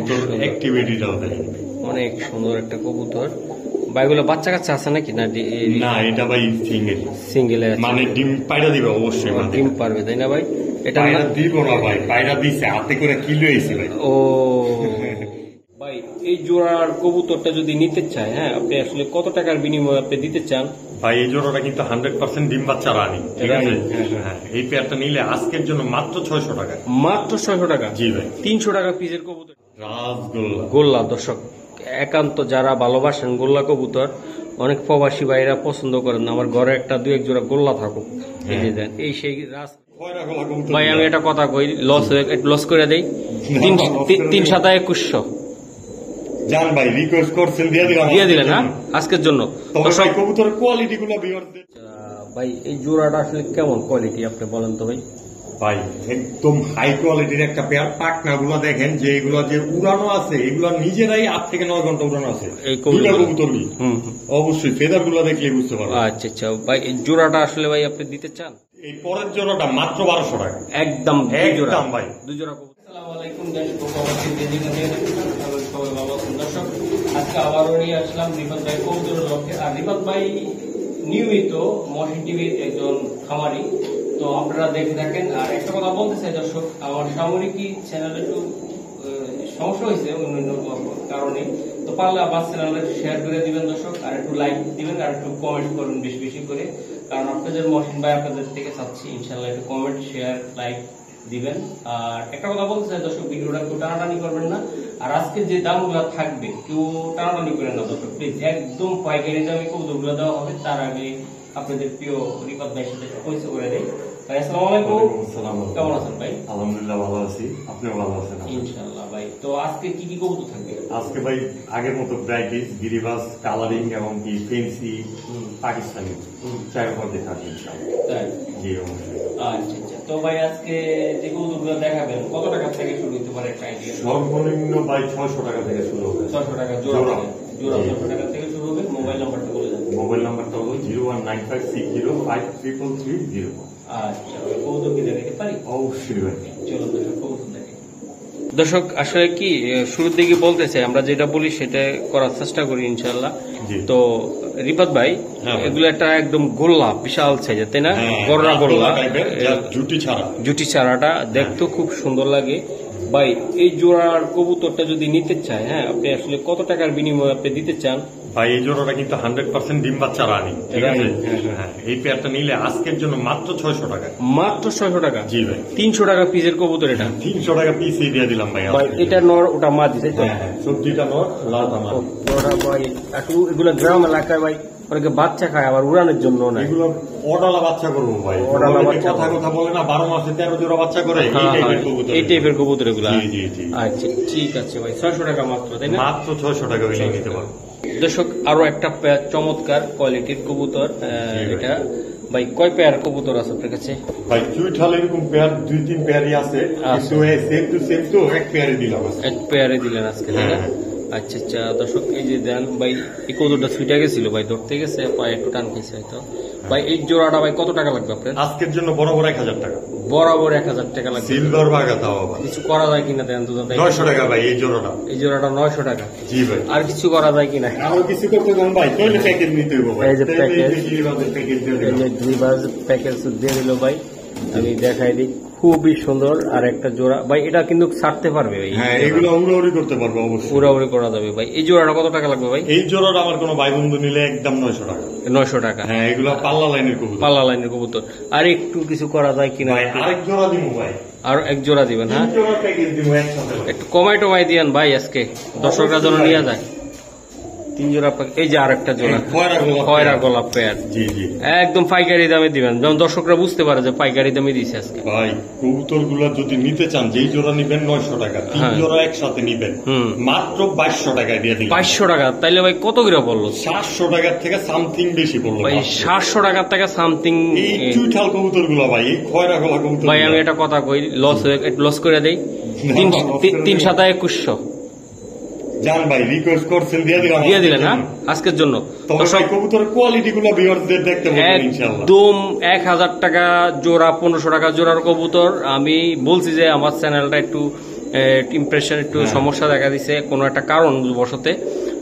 কবুতর অ্যাক্টিভিটিটাও দেখেন, অনেক সুন্দর একটা কবুতর। ভাইগুলো বাচ্চা কাচ্চা আছে নাকি? না না, এটা ভাই সিঙ্গেল। সিঙ্গেল মানে ডিম পায়রা দিবে অবশ্যই, ডিম পারবে তাই না ভাই? এটা পায়রা দিব না ভাই, পায়রা দিছে হাতে করে কিলো হয়েছে ভাই। ও ভাই, এই জোড়ার কবুতরটা যদি নিতে চায়, হ্যাঁ, আপনি আসলে কত টাকার বিনিময়ে আপনি দিতে চান? ভাই এই জোড়াটা কিন্তু 100% ডিম বাচ্চা রানি, ঠিক আছে? হ্যাঁ, এই পেয়ারটা নিলে আজকের জন্য মাত্র 600 টাকা। মাত্র 600 টাকা? জি ভাই। 300 টাকা পিসের কবুতর, রাজগোল্লা গোল্লা। দর্শক, একান্ত যারা ভালোবাসেন গোল্লা কবুতর, অনেক প্রবাসী ভাইরা পছন্দ করেন, আমার ঘরে একটা দুই এক জোড়া গোল্লা থাকুক, এই যে দেন, এই সেই রাজ। ভাই আমি একটা কথা কই, লস করে দেই, 3 সাতা 2100 জান ভাই রিকোয়েস্ট করছেন, দিয়ে দিলেন না আজকের জন্য। দর্শক কবুতরের কোয়ালিটি গুলো ভাই এই জোড়াটা আসলে কেমন কোয়ালিটি আপনি বলেন তো ভাই? ভাই একদম হাই কোয়ালিটির একটা পেয়ার। পাকনা গুলা দেখেন, যে এগুলো যে উড়ানো আছে, এগুলো নিজেরাই 8 থেকে 9 ঘন্টা উড়ানো আছে এই কবুতর। অবশ্যই ফেদার গুলা দেখলে বুঝতে পারবেন। আচ্ছা আচ্ছা ভাই, এই জোড়াটা আসলে ভাই আপনি দিতে চান? এই পরের জোড়াটা মাত্র 1200 টাকা। একদম একদম ভাই, 2 জোড়া কবুতর। আসসালামু আলাইকুম সবাই ভালো আছেন? দর্শক, আজকে আবারও নিয়ে আসলাম রিফাত ভাই কবুতরের লক্ষ্যে। আর রিফাত ভাই নিয়মিত মহসিন টিভির একজন খামারি, তো আপনারা দেখে থাকেন। আর একটা কথা বলতে চাই দর্শক, আমার সামরিকী চ্যানেলে একটু সমস্যা হয়েছে অন্যান্য কারণে, তো পারলে আমার চ্যানেলে শেয়ার করে দিবেন দর্শক, আর একটু লাইক দিবেন, আর একটু কমেন্ট করবেন বেশি বেশি করে, কারণ আপনাদের মহসিন ভাই আপনাদের থেকে চাচ্ছি ইনশাল্লাহ একটু কমেন্ট, শেয়ার, লাইক দিবেন। আর একটা কথা বলতে চাই দর্শক, ভিডিওটা কেউ টানাটানি করবেন না, আর আজকে যে দামগুলো থাকবে কেউ টানাটানি করেন না দর্শক প্লিজ। একদম পাইকারি দামে কবুতরগুলো দেওয়া হবে। তার আগে আপনাদের প্রিয় রিফাত ভাইয়ের সাথে পরিচয় করে দেয়। ভাই আসসালামু আলাইকুম। কেমন আছেন ভাই? আলহামদুলিল্লাহ ভালো আছি, আপনিও ভালো আছেন? ইনশাআল্লাহ ভাই। তো আজকে কি কি কবুতর থাকবে? আজকে ভাই আগের মতো ব্রাইটিস, গিরিবাস, কালারিং এবং কি ফেন্সি, পাকিস্তানি 4 পর্যায়ে থাকবে ইনশাআল্লাহ। তাই? জি অবশ্যই। আচ্ছা আচ্ছা। তো ভাই আজকে যে কবুতরগুলো দেখাবেন কত টাকা থেকে শুরু হতে পারে একটা আইডিয়া? সর্বনিম্ন ভাই 600 টাকা থেকে শুরু হবে। 600 টাকা জোড়া? জোড়া 600 টাকা থেকে শুরু হবে। মোবাইল নাম্বারটা বলে দেন। মোবাইল নাম্বারটা হলো 01956053330। আচ্ছা, কবুতর কি দেখাতে পারি? অবশ্যই ভাই, চলো দর্শক কবুতর দেখে। দর্শক আসলে কি শুরুর দিকে বলতে চাই, আমরা যেটা বলি সেটা করার চেষ্টা করি ইনশাআল্লাহ। তো রিফাত ভাই, এগুলো একটা একদম গোল্লা, বিশাল সাইজের তাই না? গররা গোল্লা, জুটি ছাড়াটা দেখতেও খুব সুন্দর লাগে। ভাই এই জোড়ার কবুতরটা যদি নিতে চায়, হ্যাঁ, আপনি আসলে কত টাকার বিনিময়ে আপনি দিতে চান? ভাই এই জোড়াটা কিন্তু 100% ডিম বাচ্চা রানি, ঠিক আছে? হ্যাঁ, এই পেয়ারটা নিলে আজকের জন্য মাত্র 600 টাকা। মাত্র 600 টাকা? জি ভাই। 300 টাকা পিসের কবুতর এটা? 300 টাকা পিস দিয়ে দিলাম ভাই। এটা নর, ওটা মাদি, তাই তো? হ্যাঁ, সবজিটা নর, লালটা মাদি। ওটা ভাই একটু এগুলো গ্রাম এলাকায় ভাই অনেকে বাচ্চা খায়, আবার উড়ানোর জন্য না, এগুলো অডালা বাচ্চা করবো ভাই। কথা বলে না, 12 মাসে 13 জোড়া বাচ্চা করে, এই টাইপের কবুতর এগুলো। জি জি। আচ্ছা ঠিক আছে ভাই, 600 টাকা মাত্র, তাই না? মাত্র 600 টাকা নিতে পারবো। দর্শক আরো একটা চমৎকার কোয়ালিটির কবুতর, এটা ভাই কয় পেয়ার কবুতর আছে আপনার কাছে? ভাই চুইঠাল এরকম পেয়ার 2-3 পেয়ারই আছে, কিন্তু সেম টু সেম তো এক পেয়ারে দিলাম। এক পেয়ারে দিলেন আজকে, তাই না? আচ্ছা আচ্ছা দর্শক, এই যে দেন ভাই, এই কবুতরটা ছুটে গেছিল ভাই, ধরতে গেছে পায়ে একটু টান খেয়েছে হয়তো। ভাই এই জোড়াটা ভাই কত টাকা লাগবে আপনার? আজকের জন্য বরাবর 1000 টাকা। বরাবর 1000 টাকা লাগবে? সিলভার বাগা তাও আবার কিছু করা যায় কিনা দেন তো? 900 টাকা ভাই এই জোড়াটা। এই জোড়াটা 900 টাকা? জি ভাই। আর কিছু করা যায় কিনা? আরো কিছু করতে চান ভাই, তাহলে প্যাকেজ নিতে হবে ভাই। এই যে প্যাকেজ, এই যে গ্রিবাস প্যাকেজ দিয়ে দিল ভাই, আমি দেখাই দিই, খুবই সুন্দর। আর একটা জোড়া ভাই, এটা কিন্তু ছাড়তে পারবে ভাই? হ্যাঁ, এগুলো উড়াউড়ি করতে পারবো অবশ্যই, উড়াউড়ি করা যাবে ভাই। এই জোড়াটা কত টাকা লাগবে ভাই? এই জোড়াটা আমার কোনো ভাই বন্ধু নিলে একদম 900 টাকা। 900 টাকা? হ্যাঁ, এগুলো পাল্লা লাইনের কবুতর। পাল্লা লাইনের কবুতর। আর একটু কিছু করা যায় কিনা? আরেক জোড়া দিব ভাই। আর এক জোড়া দিবেন? হ্যাঁ, একটু কমাই টমাই দিয়েন ভাই, আজকে দর্শকরা যেন নিয়ে যায়। 3 জোড়া। এই যে আর একটা জোড়া খয়রা গোলাপ পেয়ার। জি জি, একদম পাইকারি দামে দিবেন, যেমন দর্শকরা বুঝতে পারে যে পাইকারি দামে দিচ্ছে আজকে। ভাই কবুতর গুলো যদি নিতে চান, যেই জোড়া নিবেন 900 টাকা, 3 জোড়া একসাথে নিবেন মাত্র 2200 টাকায় দিয়ে দিলাম। 2200 টাকা? তাইলে ভাই কত করে পড়লো? 700 টাকার থেকে সামথিং বেশি পড়লো ভাই। 700 টাকার থেকে সামথিং? এই চুইঠাল কবুতর গুলো ভাই, এই খয়রা গোলা কবুতর ভাই আমি একটা কথা কই, লস করে দেই, 3 সাতা 2100 জান ভাই রিকোয়েস্ট করছেন, দিয়ে দিলেন না আজকের জন্য। কবুতরের কোয়ালিটি গুলো ভিউয়ারদের দেখতে পাবেন ইনশাআল্লাহ। একদম 1000 টাকা জোড়া, 1500 টাকা জোড়ার কবুতর। আমি বলছি যে আমার চ্যানেলটা একটু ইমপ্রেশন একটু সমস্যা দেখা দিছে কোনো একটা কারণ বশতে।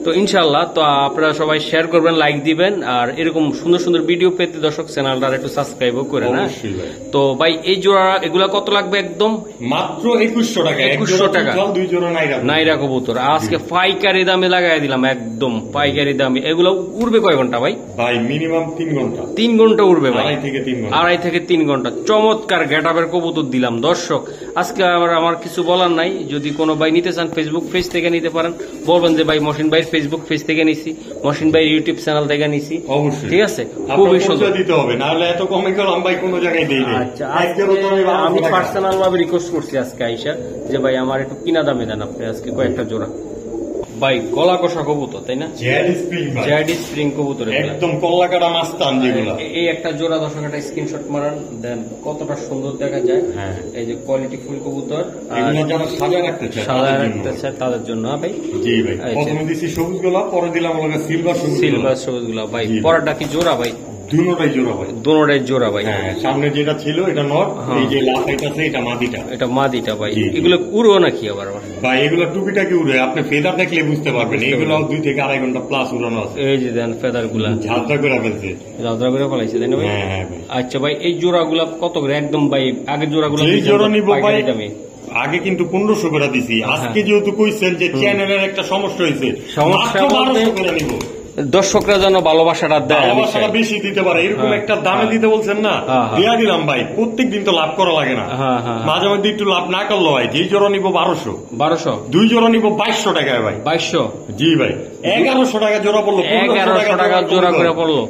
তো ইনশাল্লাহ তো আপনারা সবাই শেয়ার করবেন, লাইক দিবেন, আর এরকম সুন্দর সুন্দর ভিডিও পেতে দর্শক চ্যানেলটা একটু সাবস্ক্রাইবও করেন। অবশ্যই ভাই। তো ভাই এই জোড়া এগুলা কত লাগবে? একদম মাত্র 2100 টাকা। 2100 টাকা। 2 জোড়া নাইরা কবুতর আজকে পাইকারি দামে লাগাই দিলাম, একদম পাইকারি দামে। এগুলো উড়বে কয় ঘন্টা ভাই? ভাই মিনিমাম 3 ঘন্টা। 3 ঘন্টা উড়বে ভাই, 2.5 থেকে 3 ঘন্টা। 2.5 থেকে 3 ঘন্টা। চমৎকার গেটআপের কবুতর দিলাম দর্শক। আজকে আমার কিছু বলার নাই, যদি কোনো ভাই নিতে চান ফেসবুক পেজ থেকে নিতে পারেন, বলবেন যে ভাই মহসিন ভাইয়ের ফেসবুক পেজ থেকে নিছি, মহসিন ভাইয়ের ইউটিউব চ্যানেল থেকে নিছি। অবশ্যই ঠিক আছে, খুবই সুন্দর দিতে হবে, নাহলে এত কমে করলাম ভাই কোনো জায়গায় দেই না। আচ্ছা, আমি পার্সোনাল ভাবে রিকোয়েস্ট করছি আজকে আইসা যে ভাই আমার একটু কিনা দামে দেন আপনি আজকে কয়েকটা জোড়া। ভাই গলা কষা কবুতর তাই না? জেড স্প্রিং ভাই, জেড স্প্রিং কবুতর, একদম কল্লা কাটা মাস্তান যেগুলো। এই একটা জোড়া দর্শক একটা স্ক্রিনশট মারান দেন, কতটা সুন্দর দেখা যায়। হ্যাঁ, এই যে কোয়ালিটি ফুল কবুতর, এগুলো যারা সাজা রাখতে চায় তাদের জন্য। ভাই জি ভাই, প্রথমে দিছি সবুজ গোলাপ, পরে দিলাম ওগুলো সিলভার সবুজ গোলাপ। ভাই পরেরটা কি জোড়া ভাই? দুটোটাই জোড়া ভাই, দুটোটাই জোড়া ভাই। হ্যাঁ, সামনে যেটা ছিল এটা নর, এই যে লাফাইতাছে এটা মাদিটা। এটা মাদিটা ভাই। এগুলো উড়ো নাকি আবার? ভাই এগুলো টুপিটাকে উড়ে, আপনি ফেদার দেখলে বুঝতে পারবেন। এগুলো 2 থেকে 2.5 ঘন্টা প্লাস উড়ানো আছে। এই যে দেন ফেদার গুলা ঝাঁঝরা করে ফেলছে, ঝাঁঝরা করে ফেলাইছে তাই না ভাই? হ্যাঁ ভাই। আচ্ছা ভাই এই জোড়া গুলা কত করে? একদম ভাই আগের জোড়া গুলা এই জোড়া নিব ভাই আগে কিন্তু 1500 করে দিছি। আজকে যেহেতু কইছেন যে চ্যানেলের একটা সমস্যা হয়েছে, সমস্যা 1200 করে নিব। দর্শকরা যেন ভালোবাসাটা দেয়, ভালোবাসাটা বেশি দিতে পারে, এরকম একটা দামে দিতে বলছেন না, দিয়া দিলাম ভাই। প্রত্যেক দিন তো লাভ করা লাগে না, মাঝে মধ্যে একটু লাভ না করলো ভাই। যেই জোড়া নিব 1200, 2 জোড়া নিব 2200 টাকায় ভাই। 2200? জি ভাই, 1100 টাকা জোড়া পড়লো, 1100 টাকা জোড়া করে পড়লো।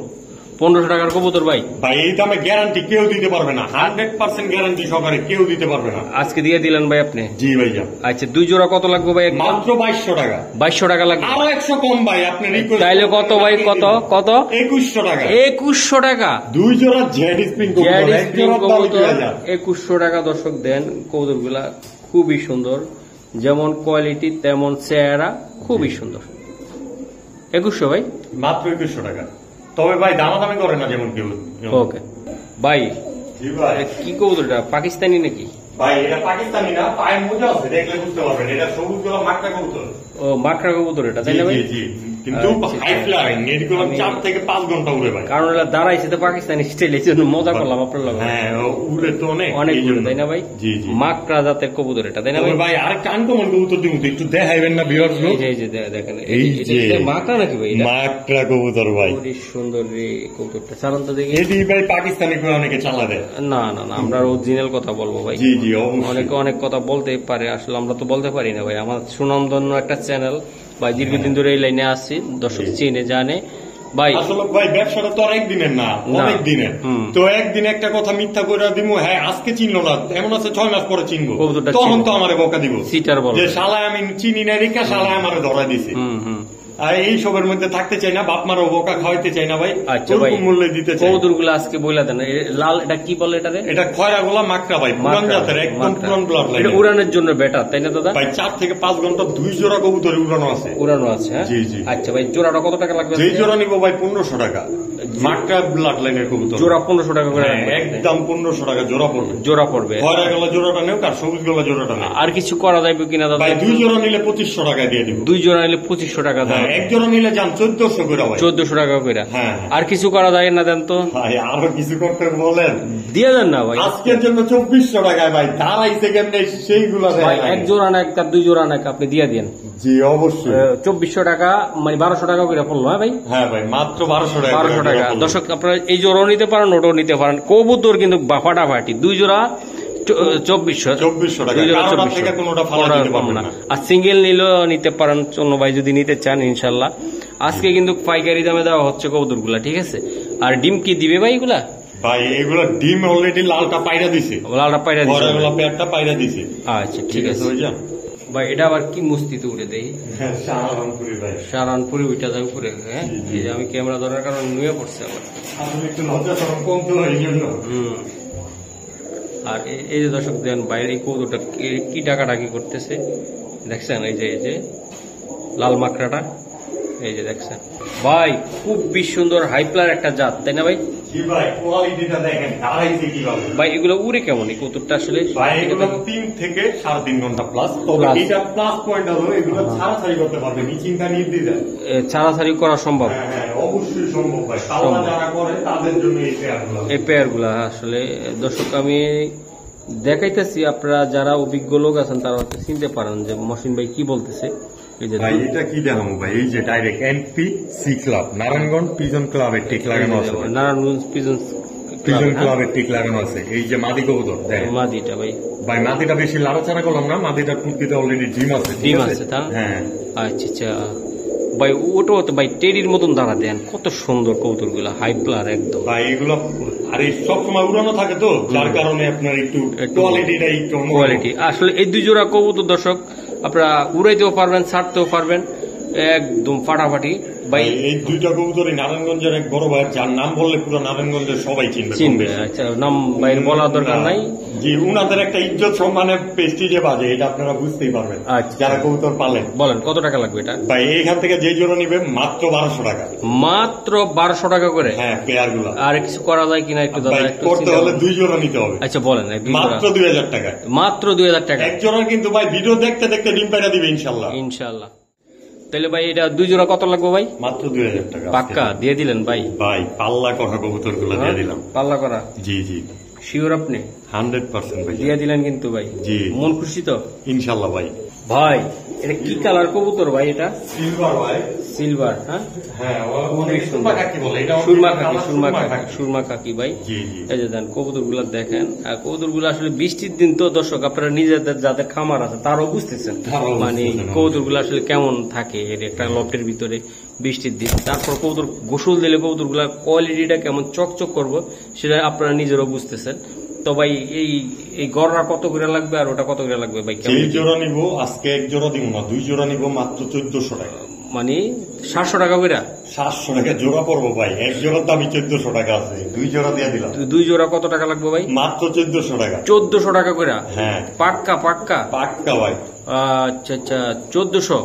1500 টাকার কবুতর ভাই। ভাই এই দামে গ্যারান্টি কেউ দিতে পারবে না, 100% গ্যারান্টি সহকারে কেউ দিতে পারবে না। আজকে দিয়ে দিলেন ভাই আপনি? জি ভাই। আচ্ছা 2 জোড়া কত লাগবে ভাই? মাত্র 2200 টাকা। 2200 টাকা লাগবে, আরো 100 কম ভাই। আপনি রিকোয়েস্ট তাইলে কত ভাই? কত 2100 টাকা। 2100 টাকা 2 জোড়া জেড স্প্রিং কবুতর, 2100 টাকা দর্শক দেন। কবুতর গুলা খুবই সুন্দর, যেমন কোয়ালিটি তেমন চেহারা, খুবই সুন্দর। 2100 ভাই, মাত্র 2100 টাকা। তবে ভাই দামাদামি করে না যেমন কেউ। ওকে ভাই। জি ভাই, কি কবুতরটা পাকিস্তানি নাকি ভাই? এটা পাকিস্তানি না, পায়ে মোজা আছে, দেখলে বুঝতে পারবেন। এটা সবুজ গোলাপ মাকড়া কবুতর। ও মাকড়া কবুতর এটা তাই না ভাই? জি, কিন্তু হাই ফ্লাইং, এগুলো 4 থেকে 5 ঘন্টা উড়ে ভাই। কারণ এটা দাঁড়াইছে তো পাকিস্তানি স্টাইল, এই জন্য মজা করলাম আপনার লগে। হ্যাঁ, উড়ে তো অনেক উড়ে তাই না ভাই? জি। মাকড়া জাতের কবুতর এটা তাই না ভাই? ভাই আরেকটা আনকমন কবুতর দিব, একটু দেখাইবেন না ভিউয়ার্স? এই যে দেখেন, এই যে মাকড়া নাকি ভাই? মাকড়া কবুতর ভাই, খুবই সুন্দর রে কবুতরটা। চালান তো দেখি। এটি ভাই পাকিস্তানি করে অনেকে চালা দেয়। না আমরা অরিজিনাল কথা বলবো ভাই। জি, অনেকে অনেক কথা বলতে পারে, আসলে আমরা তো বলতে পারি না ভাই। আমার সুনামধন্য একটা চ্যানেল ভাই, দীর্ঘদিন ধরে এই লাইনে আসছি, দর্শক চিনে জানে ভাই। আসলে ভাই ব্যবসাটা তো আর একদিনের না, অনেক দিনের। তো একদিন একটা কথা মিথ্যা করে দিব, হ্যাঁ আজকে চিনলো না, এমন আছে 6 মাস পরে চিনবো, তখন তো আমারে বকা দিব যে শালায় আমি চিনি না রেখা, শালায় আমারে ধরা দিছে। এই সবের মধ্যে থাকতে চাই না, বাপ মারও বোকা খাওয়াইতে চাই না ভাই। আচ্ছা ভাই, মূল্য দিতে চাই। কবুতর গুলো আজকে বইলা দেন। লাল এটা কি বলে? এটা খয়রা গোলা মাকড়া ভাই, পুরান জাতের, একদম পুরান ব্লাড লাইন। এটা উড়ানোর জন্য বেটার তাই না দাদা? ভাই 4 থেকে 5 ঘন্টা 2 জোড়া কবুতর উড়ানো আছে। হ্যাঁ জি। আচ্ছা ভাই জোড়াটা কত টাকা লাগবে? যেই জোড়া নিব ভাই 1500 টাকা, মাকড়া ব্লাড লাইনের কবুতর। জোড়া 1500 টাকা করে, একদম 1500 টাকা জোড়া পড়বে। খয়রা গোলা জোড়াটা নেও, আর সবুজ গোলা জোড়াটা নেও। আর কিছু করা যাবে কিনা দাদা? ভাই 2 জোড়া নিলে 2500 টাকা দিয়ে দিব। 2 জোড়া নিলে 2500 টাকা দাম। এক জোড়া নিলে 1400 করে ভাই। 1400 টাকা করে। হ্যাঁ। আর কিছু করা যায় না দেন তো ভাই? আরো কিছু করতে বলেন, দিয়ে দেন না ভাই। আজকের জন্য 2400 টাকায় ভাই, দাঁড়াই সেকেন্ডে সেইগুলা ভাই। 1 জোড়া না, 2 জোড়া না, আপনি দিয়ে দেন। জি অবশ্যই। 2400 টাকা মানে 1200 টাকা করে পড়লো। হ্যাঁ ভাই? হ্যাঁ ভাই, মাত্র 1200 টাকা। 1200 টাকা। দর্শক আপনারা এই জোড়াও নিতে পারেন, ওটাও নিতে পারেন। কবুতর কিন্তু ফাটাফাটি। 2 জোড়া 2400 টাকা, থেকে কোনোটা ফালা দিতে পারবেন না। আর সিঙ্গেল নিলেও নিতে পারেন অন্য ভাই যদি নিতে চান ইনশাল্লাহ। আজকে কিন্তু পাইকারি দামে দেওয়া হচ্ছে কবুতর গুলা, ঠিক আছে? আর ডিম কি দিবে ভাই এগুলা? ভাই এগুলো ডিম অলরেডি লালটা পাইরা দিছে, পেটটা পাইরা দিছে। আচ্ছা ঠিক আছে ভাই। এটা আবার কি মস্তিতে উঠে দেই? সারানপুরি উঠে যায় উপরে। হ্যাঁ, এই যে আমি ক্যামেরা ধরার কারণে নুয়ে পড়ছে আবার। একটু লজ্জা শরম কম তো এই জন্য। আর এই যে দর্শক দেন বাইরে এই কৌতুটা কি টাকাটাকি করতেছে দেখছেন? এই যে লাল মাকড়াটা এই যে দেখছেন ভাই, খুবই সুন্দর হাইপ্লার একটা জাত, তাই না ভাই? ভাই এগুলো উড়ে কেমন এই কবুতরটা আসলে? 3 থেকে 3.5 ঘন্টা প্লাস। তবে এটা প্লাস পয়েন্ট হলো এগুলো ছাড়াছাড়ি করতে পারবে, নিচিন্তা নির্দ্বিধায় ছাড়াছাড়ি করা সম্ভব। হ্যাঁ অবশ্যই সম্ভব ভাই, পাল্লা যারা করে তাদের জন্য এই পেয়ার গুলো আসলে দর্শক আমি দেখাইতেছি, আপনারা যারা অভিজ্ঞ লোক আছেন তারা চিনতে পারেন যে মহসিন ভাই কি বলতেছে। ভাই এটা কি দেখাবো ভাই, এই যে direct NP C club Narayanganj pigeon ক্লাবের টিক লাগানো আছে, নারায়ণগঞ্জ পিজন ক্লাবের টিক লাগানো আছে। এই যে মাদি কবুতর মাদিটা ভাই, ভাই মাদিটা বেশি লাড়াচাড়া করলাম না, মাদিটা টুকিতে অলরেডি ডিম আছে। হ্যাঁ আচ্ছা ভাই, ওটাও তো ভাই টেরির মতন দাঁড়া দেন, কত সুন্দর কবুতর গুলা, হাইপ্লার একদম ভাই। এগুলো আর সব সময় উড়ানো থাকে তো, যার কারণে আপনার একটু কোয়ালিটিটা একটু কোয়ালিটি। আসলে এই দুই জোড়া কবুতর দর্শক আপনারা উড়াইতেও পারবেন, ছাড়তেও পারবেন, একদম ফাটাফাটি ভাই। এই দুইটা কবুতরই নারায়ণগঞ্জের এক বড় ভাই, যার নাম বললে পুরো নারায়ণগঞ্জের সবাই চিনবে। আচ্ছা, নাম বাইরে বলার দরকার নাই, জি উনাদের একটা ইজ্জত সম্মানের প্রেস্টিজে বাজে, এটা আপনারা বুঝতেই পারবেন যারা কবুতর পালেন। বলেন কত টাকা লাগবে এটা? ভাই এইখান থেকে যে জোড়া নিবে মাত্র 1200 টাকা। মাত্র 1200 টাকা করে? হ্যাঁ পেয়ার গুলো। আর কিছু করা যায় কিনা একটু করতে হলে 2 জোড়া নিতে হবে। আচ্ছা বলেন। মাত্র 2000 টাকা। মাত্র 2000 টাকা এক জোড়া, কিন্তু ভাই ভিডিও দেখতে দেখতে ডিম পাইরা দিবে ইনশাল্লাহ। তাহলে ভাই এটা 2 জোড়া কত লাগবে ভাই? মাত্র 2000 টাকা। পাক্কা দিয়ে দিলেন ভাই? ভাই পাল্লা করা কবুতর গুলো দিয়ে দিলাম। পাল্লা করা? জি জি শিওর আপনি? 100% ভাই দিয়ে দিলেন কিন্তু ভাই? জি। মন খুশি তো? ইনশাল্লাহ ভাই। ভাই এটা কি কালার কবুতর ভাই? এটা সিলভার ভাই। সিলভার? হ্যাঁ হ্যাঁ, সুরমা কাকি বলে এটা। সুরমা কাকি ভাই। এই যে দেন কবুতর গুলা দেখেন, আর কবুতর গুলো আসলে বৃষ্টির দিন তো দর্শক আপনারা নিজেদের যাদের খামার আছে তারাও বুঝতেছেন মানে কবুতর গুলো আসলে কেমন থাকে একটা লফটের ভিতরে বৃষ্টির দিন। তারপর কবুতর গোসল দিলে কবুতর গুলা কোয়ালিটিটা কেমন চকচক করবো সেটা আপনারা নিজেরাও বুঝতেছেন। তো ভাই এই গড়রা কত করে লাগবে আর ওটা কত করে লাগবে ভাই? এই জোড়া নিব আজকে, এক জোড়া দিব না, 2 জোড়া নিব মাত্র 1400 টাকা। মানে 700 টাকা করে? 700 টাকা জোড়া পড়বো ভাই, এক জোড়ার দামই 1400 টাকা আছে, 2 জোড়া দিয়ে দিলাম। 2 জোড়া কত টাকা লাগবে ভাই? মাত্র 1400 টাকা। 1400 টাকা করে? হ্যাঁ পাক্কা পাক্কা পাক্কা ভাই। আচ্ছা 1400?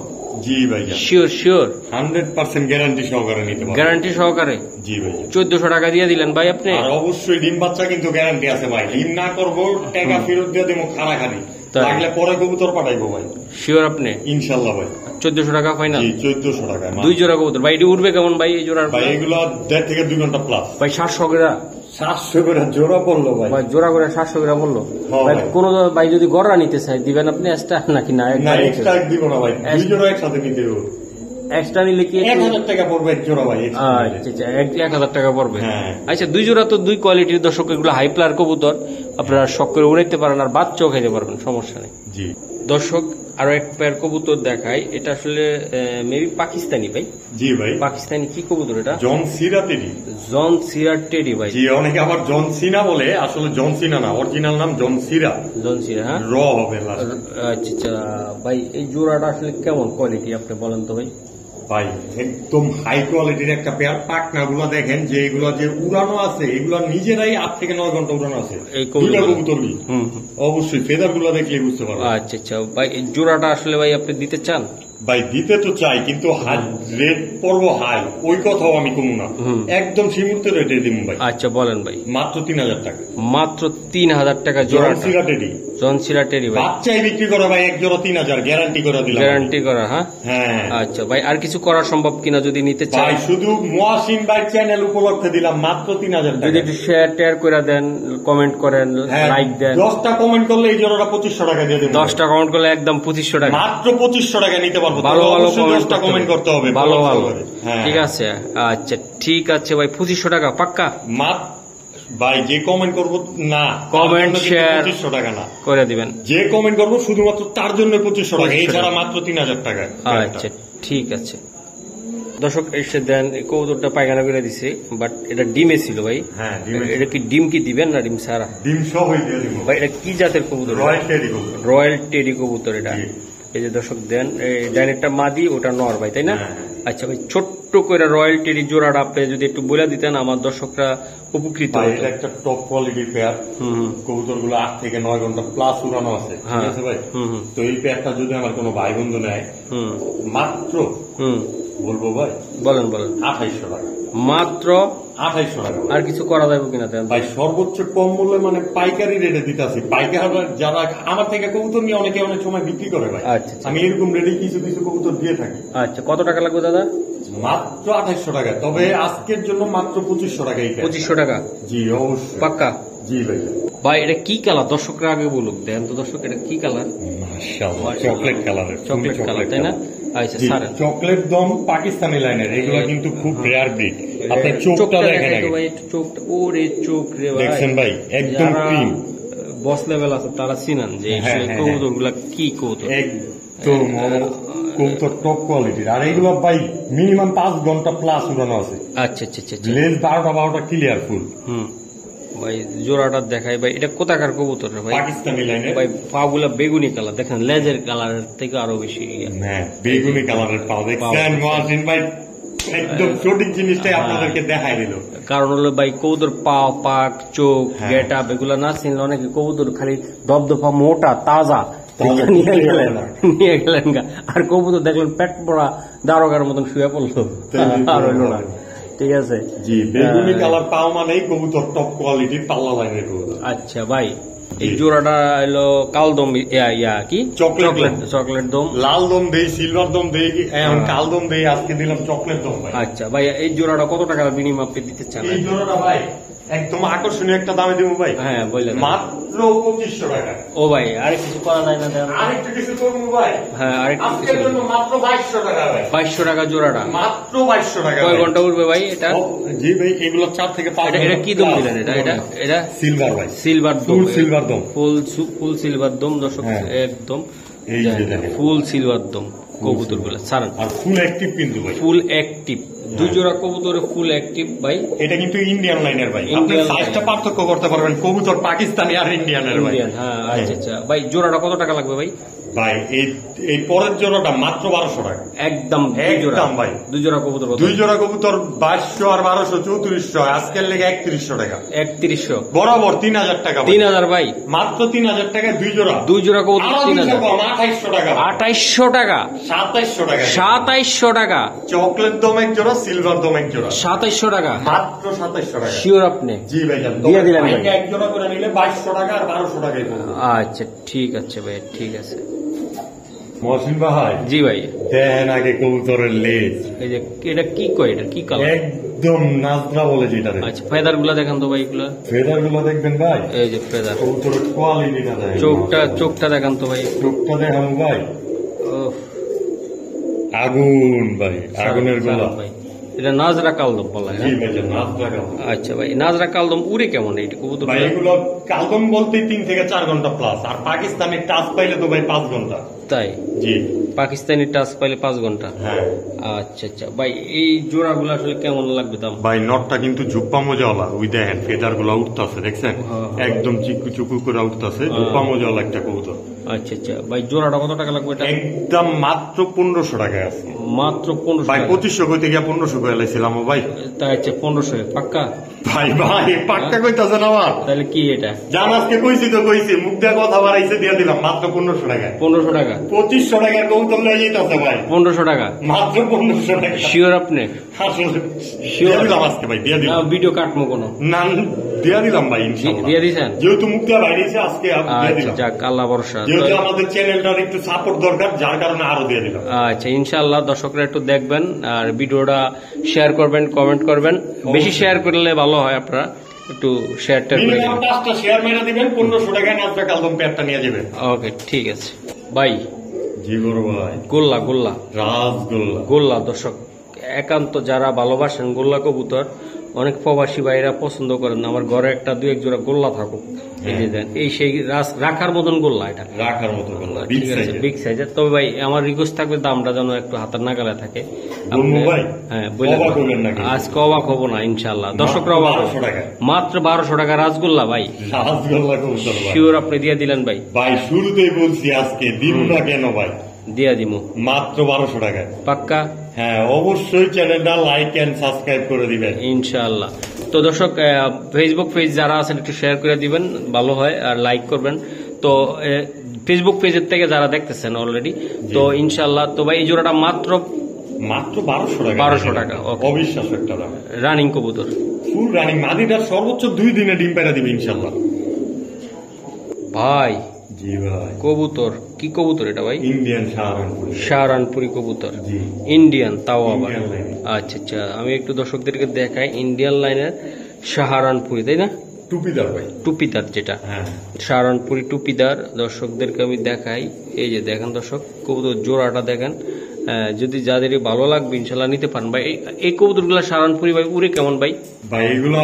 জি ভাই শিওর 100% গ্যারান্টি সহকারে নিতে পারবেন। গ্যারান্টি সহকারে? জি ভাই। 1400 টাকা দিয়ে দিলেন ভাই আপনি? আর অবশ্যই ডিম বাচ্চা কিন্তু গ্যারান্টি আছে ভাই, ডিম না করবো টাকা ফেরত দিয়ে দেবো খানাখানি, লাগলে পরে কবুতর পাঠাইবো ভাই। শিওর আপনি? ইনশাল্লাহ ভাই। 1400 টাকা ফাইনাল? জি 1400 টাকা। 2 জোড়া কবুতর ভাই, এটি উঠবে কেমন ভাই এই জোড়া? ভাই এগুলো 1.5 থেকে 2 ঘন্টা প্লাস ভাই। 700 করে? 700 করে জোড়া পড়লো ভাই। জোড়া করে 700 করে বললো ভাই। কোন ভাই যদি গড়া নিতে চাই দিবেন আপনি এক্সট্রা নাকি? না এক্সট্রা দিব না ভাই, 2 জোড়া একসাথে নিতে হবে। এক্সট্রা নিলে কি 1000 টাকা পড়বে এক জোড়া ভাই? আচ্ছা 1000 টাকা পড়বে। আচ্ছা 2 জোড়া তো 2 কোয়ালিটির দর্শক, এগুলো হাইপ্লার কবুতর, আপনারা শখ করে উড়াইতে পারেন আর বাচ্চাও খাইতে পারবেন, সমস্যা নেই। জি দর্শক আরো এক পেয়ার কবুতর দেখাই, এটা আসলে মেবি পাকিস্তানি ভাই। জি ভাই। পাকিস্তানি কি কবুতর এটা? জন সিরা টেডি। জন সিরা টেডি ভাই। জি অনেকে আবার জন সিনা বলে, আসলে জন সিনা না, অরিজিনাল নাম জন সিরা। জন সিরা? হ্যাঁ র হবে। আচ্ছা ভাই এই জোড়াটা আসলে কেমন কোয়ালিটি আপনি বলেন তো ভাই? ভাই একদম হাই কোয়ালিটির একটা পেয়ার। পাকনা গুলা দেখেন যে এগুলা যে উড়ানো আছে, এগুলা নিজেরাই 8 থেকে 9 ঘন্টা উড়ানো আছে এই কবুতরই। অবশ্যই ফেদার গুলা দেখলে বুঝতে পারবেন। আচ্ছা ভাই এই জোড়াটা আসলে ভাই আপনি দিতে চান? ভাই দিতে তো চাই, কিন্তু রেট পড়বো হাই, ওই কথাও আমি কমু না, একদম সীমিত রেটে দিব ভাই। আচ্ছা বলেন ভাই। মাত্র 3000 টাকা। মাত্র 3000 টাকা জোড়া? জন সিরা টেডি ভাই। বাচ্চাই বিক্রি করে ভাই, এক জোড়া 3000 গ্যারান্টি করে দিলাম। গ্যারান্টি করা? হ্যাঁ। আচ্ছা ভাই আর কিছু করা সম্ভব কিনা যদি নিতে চাই? ভাই শুধু মহসিন ভাই চ্যানেল উপলক্ষে দিলাম মাত্র 3000 টাকা। যদি একটু শেয়ার করে দেন, কমেন্ট করেন, লাইক দেন। 10টা কমেন্ট করলে এই জোড়াটা 2500 টাকা দিয়ে দেব। 10টা কমেন্ট করলে একদম 2500 টাকা? মাত্র 2500 টাকা নিতে পারবো। ভালো ভালো 10টা কমেন্ট করতে হবে। ভালো ঠিক আছে। আচ্ছা ঠিক আছে ভাই, 2500 টাকা পাক্কা? ভাই যে কমেন্ট করবো না, কমেন্ট শেয়ার 2500 টাকা না করে দিবেন। যে কমেন্ট করবো শুধুমাত্র তার জন্য 2500 টাকা, এছাড়া মাত্র 3000 টাকা। আচ্ছা ঠিক আছে। দর্শক এসে দেন কবুতরটা পায়খানা করে দিছে, বাট এটা ডিমে ছিল ভাই। হ্যাঁ এটা কি ডিম কি দিবেন না ডিম ছাড়া? ডিম সহ ভাই। এটা কি জাতের কবুতর? রয়্যাল টেডি কবুতর এটা। এই যে দর্শক দেন ডাইরেক্টটা মাদি, ওটা নর ভাই, তাই না? আচ্ছা ভাই ছোট্ট করে রয়্যাল টেডি জোড়াটা আপনি যদি একটু বলে দিতেন আমার দর্শকরা উপকৃত হতো। এটা একটা টপ কোয়ালিটির পেয়ার। কবুতর গুলো 8 থেকে 9 ঘন্টা প্লাস উড়ানো আছে, ঠিক আছে ভাই? তো এই পেয়ারটা যদি আমার কোনো ভাই বন্ধু নেয় মাত্র বলবো ভাই? বলেন 2800 টাকা মাত্র। 2800 টাকা। আর কিছু করা যাবে কিনা ভাই? সর্বোচ্চ কম মূল্যে মানে পাইকারি রেটে দিতেছি। পাইকার যারা আমার থেকে কবুতর নিয়ে অনেকে অনেক সময় বিক্রি করে ভাই। আচ্ছা, আমি এরকম রেটে কিছু কিছু কবুতর দিয়ে থাকি। আচ্ছা, কত টাকা লাগবে দাদা? মাত্র 2800 টাকা। তবে আজকের জন্য মাত্র 2500 টাকা। 2500 টাকা? জি অবশ্যই। পাক্কা? জি ভাই। ভাই এটা কি কালার? দর্শকরা আগে বলুক। দেন তো দর্শক, এটা কি কালার? মাশাআল্লাহ, চকলেট কালারের। চকলেট কালার, তাই না? আচ্ছা স্যার, চকলেট দম পাকিস্তানি লাইনের, এগুলো কিন্তু খুব রেয়ার ব্রিড। আপনি চোখটা দেখেন আগে ভাই, একটু চোখটা। ওরে চোখ রে ভাই, দেখছেন ভাই? একদম ক্রিম। বস লেভেল আছে তারা চিনেন যে কবুতরগুলা কি কবুতর, একদম কবুতর টপ কোয়ালিটির। আর এগুলো ভাই মিনিমাম 5 ঘন্টা প্লাস উড়ানো আছে। আচ্ছা আচ্ছা আচ্ছা। লেন্স 12টা ক্লিয়ার ফুল। ভাই জোড়াটা দেখাই ভাই, এটা কোথাকার কবুতর ভাই? পাকিস্তানি লাইনের ভাই। পাগুলা বেগুনি কালার, দেখেন লেজের কালারের থেকে আরো বেশি। হ্যাঁ, বেগুনি কালারের পা দেখছেন মহাসিন ভাই? একদম সঠিক জিনিসটাই আপনাদেরকে দেখাই দিল। কারণ হলো ভাই কবুতর পা, পাক, চোখ, গেট আপ এগুলো না চিনলে অনেকে কবুতর খালি দবদফা মোটা তাজা নিয়ে গেলেন গা, আর কবুতর দেখলেন পেট পড়া দারোগার মতন শুয়ে পড়লো, আর হইল না। ঠিক আছে জি, বেগুনি কালার পাও মানে কবুতর টপ কোয়ালিটির পাল্লা লাইনের কবুতর। আচ্ছা ভাই, এই জোড়াটা হলো কালদম, কি চকলেট দম। লাল দম দেই, সিলভার দম দেই, এখন কাল দম দেই, আজকে দিলাম চকলেট দম ভাই। আচ্ছা ভাই, এই জোড়াটা কত টাকার বিনিময়ে আপনি দিতে চান? এই জোড়াটা ভাই একদম আকর্ষণীয় একটা দামে দিব ভাই। হ্যাঁ বললেন, মাত্র 2500 টাকা। ও ভাই, আর কিছু করা যায় না? আরেকটু কিছু করবো ভাই। হ্যাঁ, আজকের জন্য মাত্র 2200 টাকা ভাই। 2200 টাকা জোড়াটা? মাত্র 2200 টাকা। কয় ঘন্টা উঠবে ভাই এটা? জি ভাই, এগুলো 4 থেকে 5 ঘন্টা। এটা কি দম দিলেন? এটা সিলভার ভাই, সিলভার দম, ফুল সিলভার দম, ফুল সিলভার দম। দর্শক একদম এই যে দেখেন, ফুল সিলভার দম কবুতর গুলো ছাড়েন। আর ফুল অ্যাক্টিভ কিন্তু ভাই, ফুল অ্যাক্টিভ। 2 জোড়া কবুতরে ফুল অ্যাক্টিভ ভাই। এটা কিন্তু ইন্ডিয়ান লাইনের ভাই, আপনি সাইজটা পার্থক্য করতে পারবেন কবুতর পাকিস্তানি আর ইন্ডিয়ানের ভাই। হ্যাঁ আচ্ছা আচ্ছা ভাই, জোড়াটা কত টাকা লাগবে ভাই? ভাই এই পরের জোড়াটা মাত্র 1200 টাকা। একদম একদম ভাই। 2 জোড়া কবুতর, 2 জোড়া কবুতর 2200 আর 1200 3400। আজকের লেগে 3100 টাকা। 3100 বরাবর 3000 টাকা। 3000 ভাই, মাত্র 3000 টাকা 2 জোড়া। 2 জোড়া কবুতর 3000। 2800 টাকা। 2800 টাকা। 2700 টাকা। 2700 টাকা। চকলেট দম এক জোড়া, সিলভার দম এক জোড়া। 2700 টাকা মাত্র। 2700 টাকা শিওর আপনি? জি ভাই, দিয়ে দিলেন ভাই। এক জোড়া করে নিলে 2200 টাকা আর 1200 টাকা। আচ্ছা ঠিক আছে ভাই, ঠিক আছে। মহসিন ভাই। জি ভাই, দেন আগে কবুতরের লেজ। এই যে এটা কি কয়, এটা কি কালার? একদম নাজরা বলে যেটা। আচ্ছা, ফেদার গুলা দেখেন তো ভাই, এগুলা ফেদার গুলা দেখবেন ভাই। এই যে ফেদার, কবুতরের কোয়ালিটিটা দেখেন। চোখটা দেখেন তো ভাই, চোখটা দেখেন ভাই। আগুন ভাই, আগুনের গোলা ভাই। এটা নাজরা কালদম বলা হয়। আচ্ছা ভাই, নাজরা কালদম উড়ে কেমন এই কবুতর? ভাই এগুলো কালদম বলতে 3 থেকে 4 ঘন্টা প্লাস। আর পাকিস্তানি টাচ পাইলে তো ভাই 5 ঘন্টা। তাই? জি, পাকিস্তানি টাচ পাইলে 5 ঘন্টা। হ্যাঁ আচ্ছা আচ্ছা ভাই, এই জোড়া গুলো আসলে কেমন লাগবে দাম? ভাই নটটা কিন্তু ঝুপ্পা মজাওয়ালা, ওই দেখেন ফেদার গুলা উঠতেছে, দেখছেন? একদম চিকু চুকু করে উঠতেছে, ঝুপ্পা মজাওয়ালা একটা কবুতর। আচ্ছা আচ্ছা ভাই, জোড়াটা কত টাকা লাগবে এটা? একদম মাত্র 1500 টাকায় আছে। মাত্র 1500 ভাই? 2500 কইতে গিয়া 1500 কই লাইছিলাম ভাই। তাই আচ্ছা 1500 পাক্কা ভাই? ভাই পাক্কা কইতাছেন আমার? তাহলে কি এটা? জান আজকে কইছি তো কইছি, মুখ দিয়ে কথা বাড়াইছে, দিয়ে দিলাম মাত্র 1500 টাকা। 1500 টাকা? 2500 টাকার কবুতর লই যাইতাছে ভাই। 1500 টাকা মাত্র? 1500 টাকা শিওর আপনি? শিওর দিলাম আজকে ভাই, দিয়ে দিলাম। ভিডিও কাটমো কোনো না, দিয়ে দিলাম ভাই ইনশাআল্লাহ। দিয়ে দিছেন? যেহেতু মুখ দিয়ে বাইরেছে আজকে দিয়ে দিলাম। যাক আল্লাহ ভরসা। যেহেতু আমাদের চ্যানেলটার একটু সাপোর্ট দরকার, যার কারণে আরো দিয়ে দিলাম। আচ্ছা ইনশাআল্লাহ দর্শকরা একটু দেখবেন আর ভিডিওটা শেয়ার করবেন, কমেন্ট করবেন। বেশি শেয়ার করলে ভালো হয়, আপনারা একটু শেয়ারটা করে দিবেন। 5টা শেয়ার মেরে দিবেন, 1500 টাকায় নাজরা কালদম পেয়ারটা নিয়ে যাবেন। ওকে ঠিক আছে ভাই। জি বড় ভাই, গোল্লা গোল্লা রাজগোল্লা গোল্লা। দর্শক একান্ত যারা ভালোবাসেন গোল্লা কবুতর, অনেক প্রবাসী ভাইরা পছন্দ করেন, আমার ঘরে একটা 2-1 জোড়া গোল্লা থাকুক। এই যে দেন, এই সেই রাখার মতন গোল্লা, এটা রাখার মতন গোল্লা, ঠিক আছে বিগ সাইজের। তবে ভাই আমার রিকোয়েস্ট থাকবে দামটা যেন একটু হাতের নাগালে থাকে। হ্যাঁ বলে আজকে অবাক হবো না ইনশাল্লাহ, দর্শকরা অবাক হবে। মাত্র 1200 টাকা রাজগোল্লা ভাই। রাজগোল্লা শিওর আপনি দিয়ে দিলেন ভাই? ভাই শুরুতেই বলছি আজকে দিব না কেন ভাই, দিয়া দিমু মাত্র 1200 টাকায় পাক্কা। হ্যাঁ অবশ্যই চ্যানেলটা লাইক এন্ড সাবস্ক্রাইব করে দিবেন ইনশাআল্লাহ। তো দর্শক ফেসবুক পেজ যারা আছেন একটু শেয়ার করে দিবেন, ভালো হয়, আর লাইক করবেন। তো ফেসবুক পেজের থেকে যারা দেখতেছেন অলরেডি, তো ইনশাআল্লাহ। তো ভাই এই জোড়াটা মাত্র মাত্র 1200 টাকা। 1200 টাকা, অবিশ্বাস্য একটা দাম। রানিং কবুতর, ফুল রানিং, মাদিটার সর্বোচ্চ 2 দিনে ডিম পেড়া দিবে ইনশাল্লাহ। ভাই জি ভাই, কবুতর কি কবুতর এটা ভাই? ইন্ডিয়ান শাহরানপুরি। শাহরানপুরি কবুতর, ইন্ডিয়ান, তাও আবার। আচ্ছা আচ্ছা, আমি একটু দর্শকদেরকে দেখাই ইন্ডিয়ান লাইনের শাহরানপুরি, তাই না? টুপিদার ভাই, টুপিদার যেটা, শাহরানপুরি টুপিদার দর্শকদেরকে আমি দেখাই। এই যে দেখেন দর্শক, কবুতর জোড়াটা দেখেন, যদি যাদের ভালো লাগবে ইনশাল্লাহ নিতে পারেন ভাই। এই কবুতরগুলো শাহরানপুরি ভাই উড়ে কেমন ভাই? ভাই এগুলো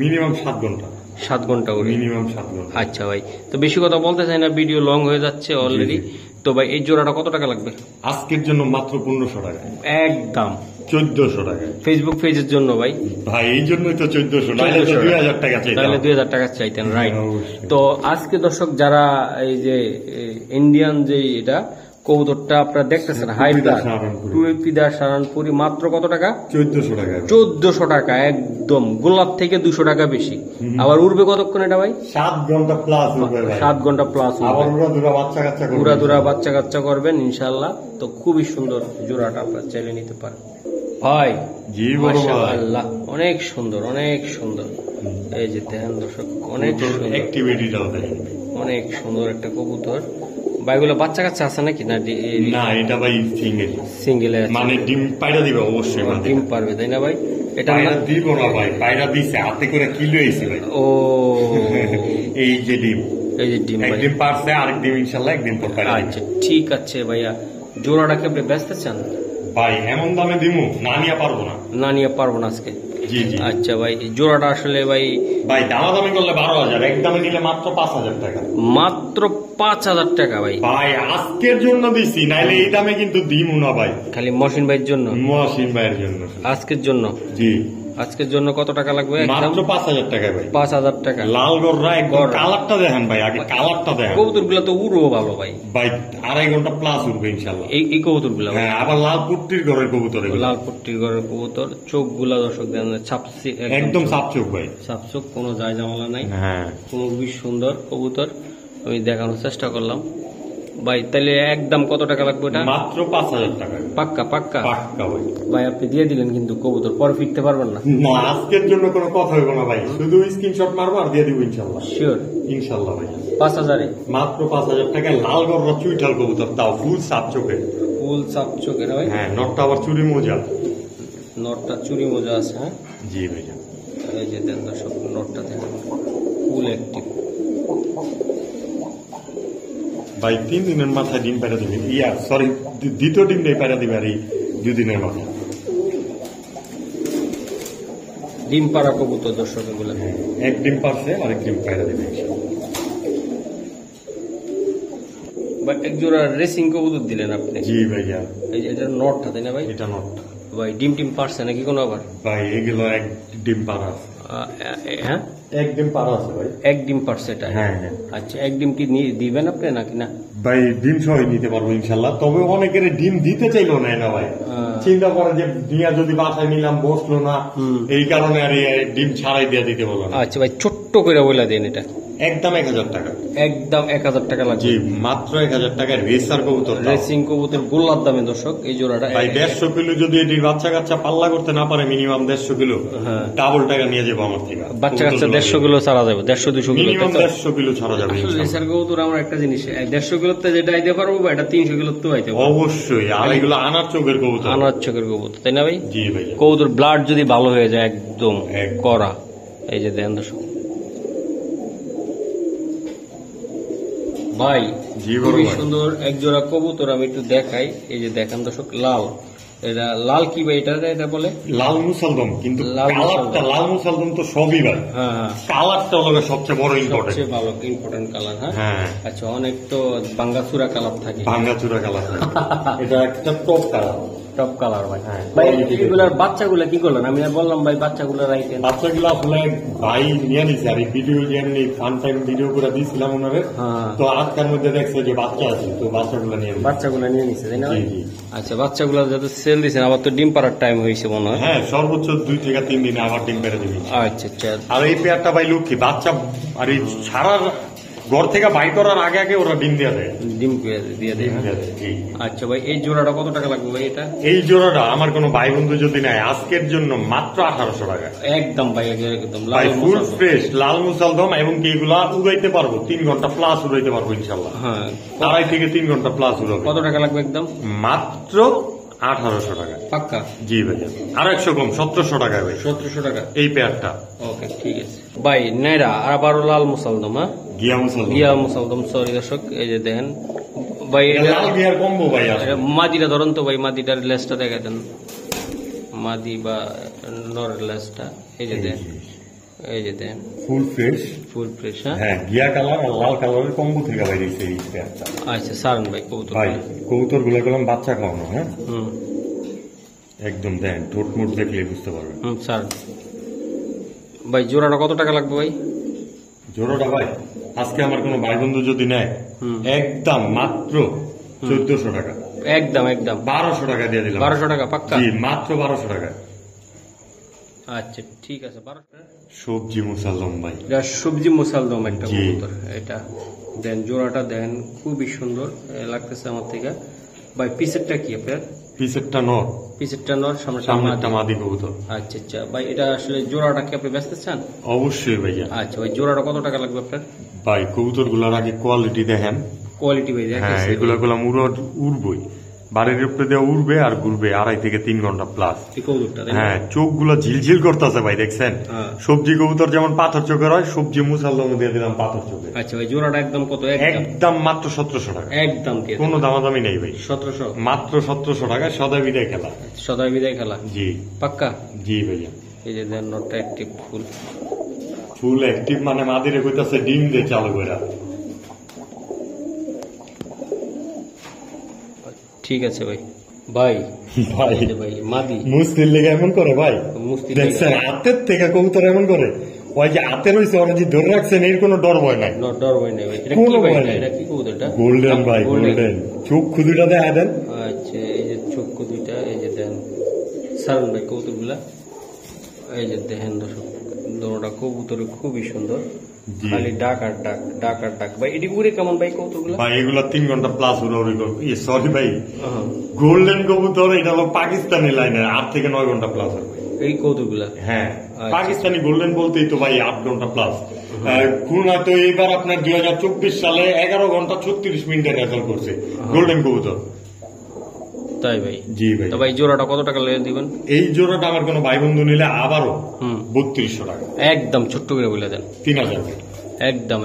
মিনিমাম 7 ঘন্টা। 7 ঘন্টা উড়ে, মিনিমাম 7 ঘন্টা। আচ্ছা ভাই, তো বেশি কথা বলতে চাই না, ভিডিও লং হয়ে যাচ্ছে অলরেডি। তো ভাই এই জোড়াটা কত টাকা লাগবে? আজকের জন্য মাত্র 1500 টাকা, একদম 1400 টাকা। ফেসবুক পেজের জন্য ভাই? ভাই এই জন্যই তো 1400, নাহলে 2000 টাকা চাইতেন। তাহলে 2000 টাকা চাইতেন, রাইট। তো আজকে দর্শক যারা এই যে ইন্ডিয়ান যে এটা কবুতরটা আপনারা দেখতেছেন, টুপিদার শাহরানপুরি, মাত্র কত টাকা? 1400 টাকা। 1400 টাকা, একদম গোলাপ থেকে 200 টাকা বেশি। আবার উড়বে কতক্ষণ এটা ভাই? 7 ঘন্টা প্লাস উড়বে ভাই। 7 ঘন্টা প্লাস আবার উড়াদুরা বাচ্চা কাচ্চা করবেন, উড়াদুরা বাচ্চা কাচ্চা করবেন ইনশাআল্লাহ। তো খুবই সুন্দর জোড়াটা, আপনারা চাইলে নিতে পারেন ভাই। জি মাশাআল্লাহ, অনেক সুন্দর, অনেক সুন্দর। এই যে দেখেন দর্শক, অনেক অ্যাক্টিভিটিটাও দেখেন, অনেক সুন্দর একটা কবুতর। ভাইগুলো বাচ্চা কাচ্চা আছে নাকি? না না, এটা ভাই সিঙ্গেল। সিঙ্গেল মানে ডিম পায়রা দিবে অবশ্যই, ডিম পারবে তাই না ভাই? এটা দিব না ভাই, পায়রা দিছে হাতে করে কিলো হইছে ভাই। ও এই যে ডিম, এই যে ডিম, একদিন পারছে, আরেক ডিম ইনশাআল্লাহ একদিন পর পায়রা। আচ্ছা ঠিক আছে ভাইয়া, জোড়াটাকে আপনি বেচতে চান? ভাই এমন দামে দিমু না নিয়ে পারবো না। না নিয়ে পারবো না আজকে? জি জি। আচ্ছা ভাই, জোড়াটা আসলে ভাই দামাদামি করলে 12,000, একদমে নিলে মাত্র 5,000 টাকা। মাত্র 5000 টাকা ভাই? ভাই আজকের জন্য দিছি, নাইলে এই দামে কিন্তু দিমু না ভাই। খালি মহসিন ভাইয়ের জন্য? মহসিন ভাইয়ের জন্য আজকের জন্য? জি। আজকের জন্য কত টাকা লাগবে? মাত্র 5000 টাকা ভাই। 5000 টাকা। লাল গররা একদম, কালারটা দেখেন ভাই, আগে কালারটা দেখেন। কবুতর গুলা তো উড়বো ভালো ভাই, 2.5 ঘন্টা প্লাস উঠবে ইনশাল্লাহ এই কবুতর গুলা। হ্যাঁ, আবার লাল পুট্টির ঘরের কবুতর, লাল পুট্টির ঘরের কবুতর। চোখ গুলা দর্শক ছাপসি, একদম সাপ চোখ ভাই, সাপ চোখ, কোনো যায় জামালা নাই। হ্যাঁ, খুবই সুন্দর কবুতর, আমি দেখানোর চেষ্টা করলাম ভাই। তাহলে একদম কত টাকা লাগবে এটা? মাত্র 5000 টাকা। পাক্কা? পাক্কা পাক্কা ভাই। ভাই আপনি দিয়ে দিলেন কিন্তু কবুতর, পরে ফিরতে পারবেন না। না, আজকের জন্য কোনো কথা হইব না ভাই, শুধু স্ক্রিনশট মারবো আর দিয়ে দিব ইনশাল্লাহ। শিওর? ইনশাল্লাহ ভাই। 5000-এ? মাত্র 5000 টাকা, লাল গররা চুইঠাল কবুতর, তাও ফুল সাপ চোখে। ফুল সাপ চোখে ভাই? হ্যাঁ, নটটা আবার চুরি মোজা। নটটা চুরি মোজা আছে? হ্যাঁ জি ভাইয়া। এই যে দেন দর্শক, নটটা দেখেন ফুল অ্যাক্টিভ ভাই। 3 দিনের মাথায় ডিম পায়রা দিবে, সরি দ্বিতীয় ডিম নেই পায়রা দিবে, আর এই 2 দিনের মাথায় ডিম পাড়া কবুতর দর্শক এগুলো। এক ডিম পারছে, আরেক ডিম পায়রা দিবে। এক জোড়া রেসিং কবুতর দিলেন আপনি? জি ভাইয়া। এই যে এটা নটটা তাই না ভাই? এটা নটটা ভাই। ডিম টিম পারছে নাকি কোনো? আবার ভাই এগুলো এক ডিম পারা আছে। হ্যাঁ, এক ডিম পারা আছে ভাই। এক ডিম পারছে এটা? হ্যাঁ। আচ্ছা, এক ডিম কি দিবেন আপনি নাকি না? ভাই ডিম সহ নিতে পারবো ইনশাল্লাহ, তবে অনেকের ডিম দিতে চাইলো না ভাই, চিন্তা করে যে দিয়া যদি বাসায় নিলাম বসলো না, এই কারণে আর ডিম ছাড়াই দিয়ে দিতে বলো। আচ্ছা ভাই, ছোট্ট করে বলে দেন এটা। একদম 1000 টাকা। একদম 1000 টাকা লাগবে? জি, মাত্র 1000 টাকায় রেসার কবুতর, রেসিং কবুতর, গোল্লার দামে দর্শক এই জোড়াটা। ভাই 150 কিলো যদি এটির বাচ্চা কাচ্চা পাল্লা করতে না পারে, মিনিমাম 150 কিলো, ডাবল টাকা নিয়ে যাবো আমার থেকে। বাচ্চা কাচ্চা 150 কিলো ছাড়া যাবে? 150-200 কিলো? মিনিমাম 150 কিলো ছাড়া যাবে। রেসার কবুতর আমার একটা জিনিস, 150 কিলোতে যেটা আইতে পারবো বা এটা 300 কিলোতে আইতে পারবো অবশ্যই। আর এগুলো আনার চোখের কবুতর, আনার চোখের কবুতর তাই না ভাই? জি ভাই। কবুতর ব্লাড যদি ভালো হয়ে যায় একদম করা। এই যে দেন দর্শক ভাই, খুবই সুন্দর এক জোড়া কবুতর, আমি একটু দেখাই। এই যে দেখেন দর্শক, লাল, এটা লাল কি ভাই? এটা বলে লাল মুসলদম, কিন্তু কালারটা লাল মুসলদম তো সবই ভাই। হ্যাঁ, কালারটা হলো সবচেয়ে বড় ইম্পর্টেন্ট, সবচেয়ে ভালো ইম্পর্টেন্ট কালার। হ্যাঁ, আচ্ছা, অনেক তো ভাঙ্গাচুরা কালার থাকে। ভাঙ্গাচুরা কালার থাকে, এটা একটা টপ কালার। টপ কালার ভাই। ভাই এগুলার বাচ্চাগুলা কি করলেন? আমি বললাম ভাই বাচ্চাগুলো রাইতেন। বাচ্চাগুলো আসলে ভাই নিয়ে নিছে, আর ভিডিও যেমনি ফান টাইম ভিডিও করে দিয়েছিলাম ওনারে, তো আজকের মধ্যে দেখছে যে বাচ্চা আছে, তো বাচ্চাগুলো নিয়ে নিছে তাই না? আচ্ছা, বাচ্চাগুলো যাতে সেল দিচ্ছেন, আবার তো ডিম পাড়ার টাইম হয়েছে মনে হয়। হ্যাঁ, সর্বোচ্চ 2 থেকে 3 দিনে আবার ডিম পেড়ে দিবি। আচ্ছা আচ্ছা। আর এই পেয়ারটা ভাই লক্ষ্মী বাচ্চা, আর এই ছাড়ার ঘর থেকে বাই করার আগে আগে ওরা ডিম দিয়ে দেয়। ডিম দিয়ে দেয়। আচ্ছা ভাই, এই জোড়াটা কত টাকা লাগবে ভাই? এটা এই জোড়াটা আমার কোনো ভাই বন্ধু যদি নেয় আজকের জন্য মাত্র 1800 টাকা। একদম ভাই, একদম ফুল ফ্রেশ লাল মুসালদম, এবং কি এগুলা উড়াইতে পারবো 3 ঘন্টা প্লাস উড়াইতে পারবো ইনশাল্লাহ। হ্যাঁ, 2.5 থেকে 3 ঘন্টা প্লাস উড়াবো। কত টাকা লাগবে? একদম মাত্র 1800 টাকা। পাক্কা? জি ভাইয়া, আর 100 কম, 1700 টাকা ভাই। 1700 টাকা এই পেয়ারটা। ওকে, ঠিক আছে ভাই। নেড়া আর আবারও লাল মুসালদম। হ্যাঁ, গিয়া মুসালদম, সরি দর্শক, এই যে দেখেন ভাই, লাল গিয়ার কম্বো ভাই। মাদিটা ধরুন তো ভাই, মাদিটার লেজটা দেখা দেন, মাদি বা নর লেজটা, এই যে দেন, এই যে দেন, ফুল ফ্রেশ, ফুল ফ্রেশ। হ্যাঁ, গিয়া কালার আর লাল কালারের কম্বো থেকে বাইরে এই পেয়ারটা। আচ্ছা, সারন ভাই কবুতর। ভাই কবুতর গুলো গেলাম বাচ্চা খাওয়ানো। হ্যাঁ, একদম দেন, ঠোঁট মোট দেখলে বুঝতে পারবেন। স্যার ভাই, জোড়াটা কত টাকা লাগবে ভাই? জোড়াটা ভাই আজকে আমার কোনো ভাই বন্ধু যদি নেয় একদম মাত্র 1400 টাকা। একদম 1200 টাকা দিয়ে দিলাম। 1200 টাকা পাক্কা? জি, মাত্র 1200 টাকা। আচ্ছা, ঠিক আছে। 1200 সবজি মুসালদম ভাই, এটা সবজি মুসালদম একটা কবুতর। এটা দেন, জোড়াটা দেন, খুবই সুন্দর লাগতেছে আমার থেকে ভাই। পিসেরটা কি আপনার? পিসেরটা নর। পিসেরটা নর, সামনেরটা মাদি কবুতর। আচ্ছা আচ্ছা ভাই, এটা আসলে জোড়াটা কি আপনি বেচতে চান? অবশ্যই ভাইয়া। আচ্ছা ভাই, জোড়াটা কত টাকা লাগবে আপনার? ভাই কবুতর গুলার আগে কোয়ালিটি দেখেন। কোয়ালিটি ভাই, হ্যাঁ, এগুলা উড়বই, বাড়ির উপরে দিয়ে উড়বে আর ঘুরবে 2.5 থেকে 3 ঘন্টা প্লাস। হ্যাঁ, চোখ গুলো ঝিলঝিল করতেছে ভাই, দেখছেন? সবজি কবুতর যেমন পাথর চোখের হয়, সবজি মুসালদম দিয়ে দিলাম পাথর চোখে। আচ্ছা ভাই, জোড়াটা একদম কত? একদম মাত্র 1700 টাকা। একদম কোনো দামাদামি নেই ভাই। 1700, মাত্র 1700 টাকা। সদাই বিদায় খেলা। সদাই বিদায় খেলা। জি পাক্কা? জি ভাইয়া। এই যে দেন, নটটা অ্যাক্টিভ, ফুল অ্যাক্টিভ, মানে মাদিরে কইতাছে ডিম দিয়ে চালু করে। ঠিক আছে ভাই। ভাই ভাই ভাই, মাদি মুস্তির লেগে এমন করে ভাই, দেখছেন? হাতের থেকে কবুতর এমন করে, ওই যে হাতে রয়েছে ওরা যে ধরে রাখছেন, এর কোনো ডর ভয় নাই। ডর ভয় নাই ভাই। এটা কি কবুতরটা? গোল্ডেন ভাই, গোল্ডেন। চক্ষু দুইটা দেখা দেন। আচ্ছা, এই যে চক্ষু দুইটা, এই যে দেন, সারুন ভাই কবুতর গুলা, এই যে দেখেন দর্শক, দোনোটা কবুতর খুবই সুন্দর, খালি ডাক আর ডাক, ডাক আর ডাক। ভাই এটি উড়ে কেমন ভাই কবুতর গুলা? ভাই এগুলা 3 ঘন্টা প্লাস উড়াউড়ি করবে। সরি ভাই, গোল্ডেন কবুতর এটা হলো পাকিস্তানি লাইনের, 8 থেকে 9 ঘন্টা প্লাস হবে এই কবুতর গুলা। হ্যাঁ, পাকিস্তানি গোল্ডেন বলতেই তো ভাই 8 ঘন্টা প্লাস। খুলনা তো এবার আপনার 2024 সালে 11 ঘন্টা 36 মিনিটের রেজাল্ট করছে গোল্ডেন কবুতর। তাই ভাই? জি ভাই। তো ভাই জোড়াটা কত টাকা লেগে দিবেন? এই জোড়াটা আমার কোনো ভাই বন্ধু নিলে আবারও 3200 টাকা। একদম ছোট্ট করে বলে দেন। 3000 টাকা। একদম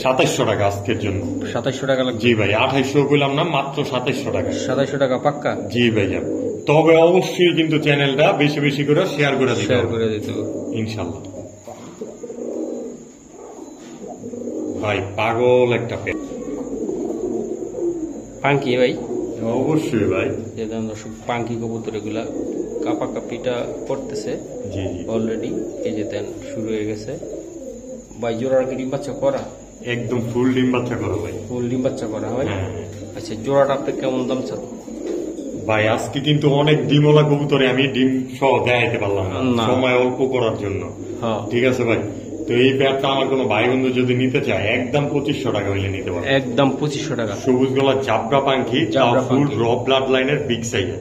2700 টাকা আজকের জন্য। 2700 টাকা লাগবে? জি ভাই, 2800 কইলাম না, মাত্র 2700 টাকা। 2700 টাকা পাক্কা? জি ভাইয়া। তবে অবশ্যই কিন্তু চ্যানেলটা বেশি বেশি করে শেয়ার করে দিতে হবে ইনশাল্লাহ। ভাই পাগল একটা পাঙ্কি ভাই। অবশ্যই ভাই, পাঙ্কি কবুতর এগুলা কাপা কাপিটা করতেছে অলরেডি, এই যে দেন শুরু হয়ে গেছে ভাই। জোড়ার কি ডিম বাচ্চা করা? একদম ফুল ডিম বাচ্চা করা ভাই। ফুল ডিম বাচ্চা করা হয়? আচ্ছা, জোড়াটা আপনি কেমন দাম চান ভাই? আজকে কিন্তু অনেক ডিমওয়ালা কবুতরে আমি ডিম সহ দেখাইতে পারলাম না, সময় অল্প করার জন্য। ঠিক আছে ভাই, তো এই পেয়ারটা আমার কোনো ভাই বন্ধু যদি নিতে চায় একদম 2500 টাকা হইলে নিতে পারে। একদম 2500 টাকা। সবুজ গলা জাবরা পাঙ্খি, ফুল র ব্লাড লাইনের বিগ সাইজের।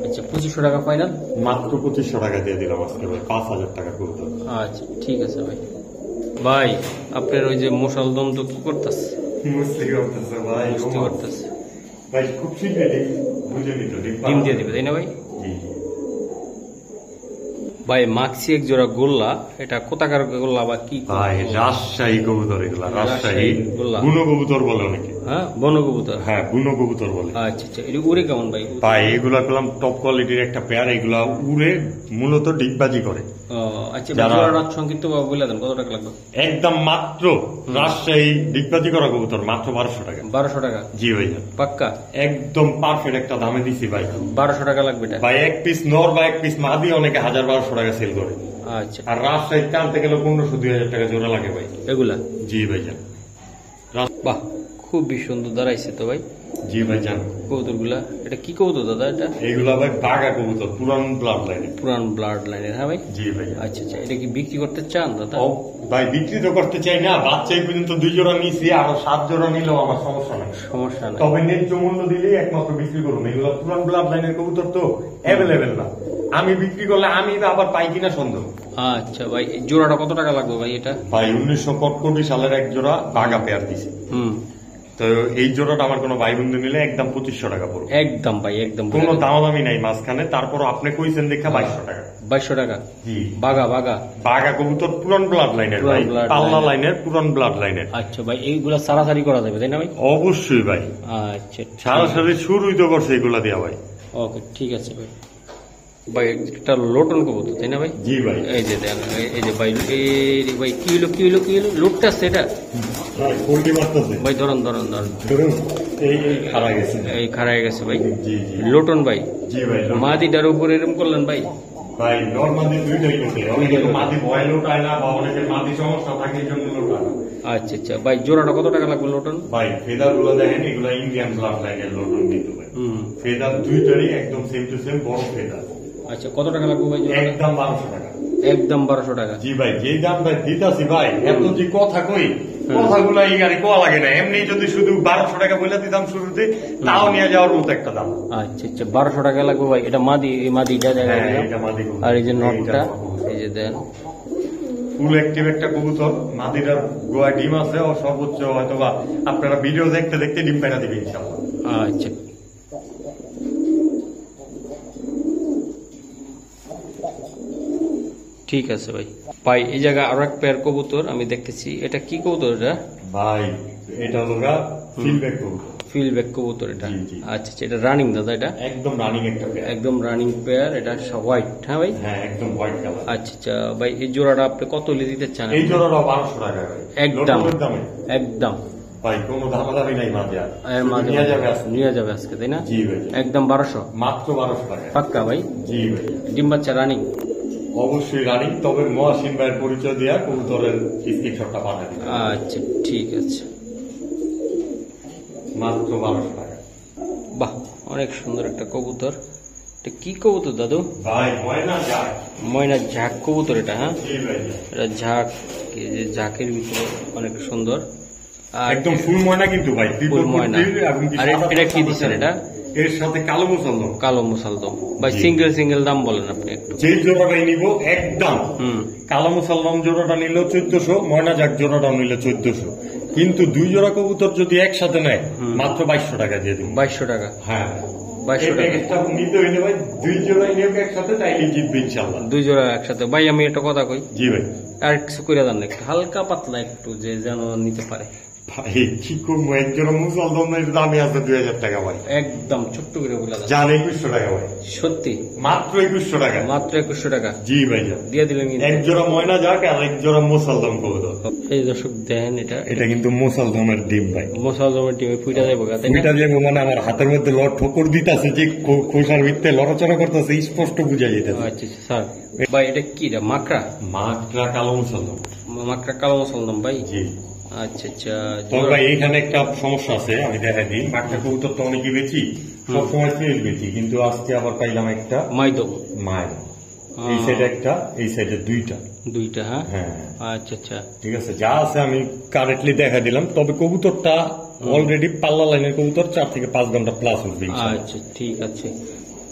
আচ্ছা, 2500 টাকা ফাইনাল? মাত্র 2500 টাকা দিয়ে দিলাম আজকে ভাই, 5000 টাকা কবুতর। আচ্ছা ঠিক আছে ভাই। ভাই আপনার ওই যে মুসালদম তো কি করতেছে? ভাই খুব শীঘ্রই ডিম দিয়ে দিবে, তাই না ভাই? ভাই মাক্সি এক জোড়া গোল্লা, এটা কোথাকার গোল্লা বা কি? ভাই রাজশাহী কবুতর এগুলা, রাজশাহী বুনো কবুতর বলে অনেকে। হ্যাঁ, বন কবুতর। হ্যাঁ, বুনো কবুতর বলে। আচ্ছা আচ্ছা, এটা উড়ে কেমন ভাই? ভাই এগুলা পেলাম টপ কোয়ালিটির একটা পেয়ার, এগুলা উড়ে মূলত ডিগবাজি করে। আচ্ছা, জোড়াটা সংক্ষিপ্ত বলে দেন কত টাকা লাগবে? একদম মাত্র রাজশাহী ডিগবাজি করা কবুতর, মাত্র 1200 টাকা। 1200 টাকা? জি ভাইয়া। পাক্কা? একদম পারফেক্ট একটা দামে দিছি ভাই। 1200 টাকা লাগবে ভাই। এক পিস নর বা এক পিস মাদি অনেকে 1000-1200 টাকা সেল করে। আচ্ছা, আর রাজশাহী টানতে গেলে 1500-2000 টাকা জোড়া লাগে ভাই এগুলা। জি ভাইয়া। বাহ, খুবই সুন্দর দাঁড়াইছে তো ভাই। জি ভাই জান। কবুতর গুলা এটা কি কবুতর দাদা? এটা এইগুলা ভাই বাঘা কবুতর, পুরান ব্লাড লাইনের। পুরান ব্লাড লাইনের, হ্যাঁ ভাই। জি ভাই। আচ্ছা আচ্ছা, এটা কি বিক্রি করতে চান দাদা? ভাই বিক্রি তো করতে চাই না, বাচ্চা এই পর্যন্ত 2 জোড়া নিয়েছি, আরো 7 জোড়া নিলেও আমার সমস্যা নাই। সমস্যা নাই, তবে ন্যায্য মূল্য দিলেই একমাত্র বিক্রি করুন। এগুলো পুরান ব্লাড লাইনের কবুতর তো অ্যাভেলেবেল না, আমি বিক্রি করলে আমি আবার পাই কিনা সন্দেহ। আচ্ছা ভাই, জোড়াটা কত টাকা লাগবে ভাই এটা? ভাই 1965 সালের এক জোড়া বাঘা পেয়ার দিছে। তো এই জোড়াটা আমার কোনো ভাই বন্ধু নিলে একদম 2500 টাকা পড়বে। একদম ভাই, একদম কোনো দামাদামি নাই মাঝখানে। তারপর আপনি কইছেন দেখা 2200 টাকা। 2200 টাকা? জি। বাঘা বাঘা বাঘা কবুতর পুরান ব্লাড লাইনের ভাই, পাল্লা লাইনের, পুরান ব্লাড লাইনের। আচ্ছা ভাই, এইগুলা সারাসারি করা যাবে তাই না ভাই? অবশ্যই ভাই। আচ্ছা, সারাসারি শুরুই তো করছে এগুলা দিয়া ভাই। ওকে, ঠিক আছে ভাই। ভাই একটা লোটন কবুতর তাই না ভাই? জি ভাই। এই যে দেন, এই যে ভাই, এই ভাই কি হলো কি হলো কি হলো? লোটটা সেটা ভাই পোল্ট্রি মারতেছে ভাই, ধরুন ধরুন ধরুন, এই খাড়া গেছে, এই খাড়া হয়ে গেছে ভাই। জি জি। লোটন ভাই। জি ভাই। মাদিটার উপরে এরকম করলেন ভাই? ভাই নরমালি দুইটাই লোটে, অনেকে মাদি ভয় লোটায় না, বা অনেকের মাদি সমস্যা থাকে এই জন্য লোটায় না। আচ্ছা আচ্ছা ভাই, জোড়াটা কত টাকা লাগবে লোটন? ভাই ফেদার গুলো দেখেন, এগুলো ইন্ডিয়ান ব্লাড লাইনের লোটন দিতে ভাই। ফেদার দুইটারই একদম সেম টু সেম বড় ফেদার। আচ্ছা, কত টাকা লাগবে ভাই? একদম 1200 টাকা। একদম 1200 টাকা? জি ভাই, যে দামটা দিতাছি ভাই, এত যে কথা কই, কথাগুলা এই গাড়ি কোয়া লাগে না। এমনি যদি শুধু 1200 টাকা বলে দিতাম শুরুতে, তাও নিয়ে যাওয়ার মতো একটা দাম। আচ্ছা আচ্ছা, 1200 টাকা লাগবে ভাই। এটা মাদি, মাদিটা দেখা গেল। আর এই যে নটটা, এই যে দেন, ফুল অ্যাক্টিভ একটা কবুতর। মাদিটার গোয়া ডিম আছে, ও সর্বোচ্চ হয়তো বা আপনারা ভিডিও দেখতে দেখতে ডিম পেড়া দিবে ইনশাআল্লাহ। আচ্ছা, ঠিক আছে ভাই। ভাই এই জায়গায় আরো এক পেয়ার কবুতর আমি দেখতেছি, এটা কি কবুতর এটা ভাই? এটা হলো ফিল্ডব্যাক কবুতর। ফিল্ডব্যাক কবুতর এটা? আচ্ছা আচ্ছা, এটা রানিং দাদা? এটা একদম রানিং একটা পেয়ার, একদম রানিং পেয়ার। এটা হোয়াইট? হ্যাঁ ভাই। হ্যাঁ, একদম হোয়াইট কালার। আচ্ছা আচ্ছা ভাই, এই জোড়াটা আপনি কত হলে দিতে চান? এই জোড়াটা 1200 টাকা ভাই, একদম একদম ভাই, কোনো দামাদামি নাই। মাঝে নিয়ে যাবে আজকে তাই না? জি ভাই, একদম 1200, মাত্র 1200 টাকা। পাক্কা ভাই? জি ভাই। ডিম বাচ্চা রানিং? অবশ্যই রানিং, তবে মহাসিন ভাইয়ের পরিচয় দেওয়া কবুতরের স্ক্রিনশটটা পাঠিয়ে দিন। আচ্ছা, ঠিক আছে। মাত্র 1200 টাকা। বাহ, অনেক সুন্দর একটা কবুতর। এটা কি কবুতর দাদু? ভাই ময়না ঝাঁক। ময়না ঝাঁক কবুতর এটা? হ্যাঁ, জি ভাই। এটা ঝাঁক, ঝাঁকের ভিতরে অনেক সুন্দর, একদম ফুল ময়না কিন্তু ভাই, ফুল ময়না। আর এটা কি দিচ্ছেন এটা? এর সাথে কালো মুসলদম। কালো মুসলদম ভাই, সিঙ্গেল সিঙ্গেল দাম বলেন আপনি একটু। যেই জোড়াটাই নিব একদম, কালো মুসলদম জোড়াটা নিল 1400, ময়না ঝাঁক জোড়াটা নিল 1400। কিন্তু 2 জোড়া কবুতর যদি একসাথে নেয়, মাত্র 2200 টাকা দিয়ে দিন। 2200 টাকা? হ্যাঁ, 2200 টাকা নিতে হইলে ভাই 2 জোড়াই নেব একসাথে, তাইলে জিতবে ইনশাআল্লাহ। 2 জোড়া একসাথে। ভাই আমি একটা কথা কই। জি ভাই। আর কিছু করে দেন একটু হালকা পাতলা, একটু যে যেন নিতে পারে। ভাই কি করবো, এক জোড়া মুসলদম দামি আছে 2000 টাকা ভাই। একদম ছোট্ট করে বলে জান 2100 টাকা ভাই। সত্যি? মাত্র 2100 টাকা। মাত্র 2100 টাকা? জি ভাই, দিয়ে দিলেন। এক জোড়া ময়না যাক আর এক জোড়া মুসলদম কবুতর। এই দর্শক দেখেন, এটা কিন্তু মুসলদমের ডিম ভাই। মুসলদমের ডিমে ফুইটা যাবো, ফুইটা যাবো মানে আমার হাতের মধ্যে ঠোকর দিতেছে, যে খোসার ভিতরে লড়াচড়া করতেছে, স্পষ্ট বুঝা যেতেছে। আচ্ছা স্যার ভাই, এটা কি? মাকড়া? মাকড়া কালো মুসলদম। মাকড়া কালো মুসলদম ভাই? জি। আচ্ছা আচ্ছা। তবে ভাই এখানে একটা সমস্যা আছে, আমি দেখা দিই। মাকড়া কবুতর তো অনেকে বেচি, সবসময় ফ্রেশ বেচি, কিন্তু আজকে আবার পাইলাম একটা মাইদো। এই সাইডে একটা, এই সাইডে দুইটা। হ্যাঁ, আচ্ছা আচ্ছা, ঠিক আছে। যা আছে আমি কারেক্টলি দেখা দিলাম। তবে কবুতরটা অলরেডি পাল্লা লাইনের কবুতর, 4 থেকে 5 ঘন্টা প্লাস উঠবে। আচ্ছা, ঠিক আছে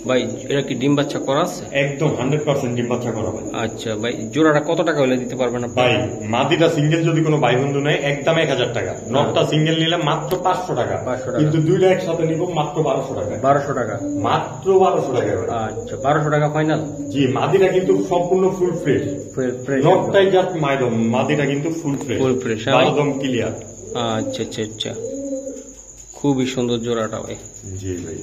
ভাই। এটা কি ডিম বাচ্চা করা আছে? একদম 100% ডিম বাচ্চা করা ভাই। আচ্ছা ভাই, জোড়াটা কত টাকা হলে দিতে পারবেন ভাই? মাদিটা সিঙ্গেল যদি কোনো ভাই বন্ধু নেয়, একদম 1000 টাকা। নটটা সিঙ্গেল নিলে মাত্র 500 টাকা। কিন্তু দুইটা একসাথে নিব মাত্র 1200 টাকা। 1200 টাকা? মাত্র 1200 টাকা ভাই। আচ্ছা, 1200 টাকা ফাইনাল? জি। মাদিটা কিন্তু সম্পূর্ণ ফুল ফ্রেশ। নটটাই জাস্ট মাইদম, মাদিটা কিন্তু ফুল ফ্রেশ, একদম ক্লিয়ার। আচ্ছা আচ্ছা আচ্ছা, খুবই সুন্দর জোড়াটা ভাই। জি ভাই।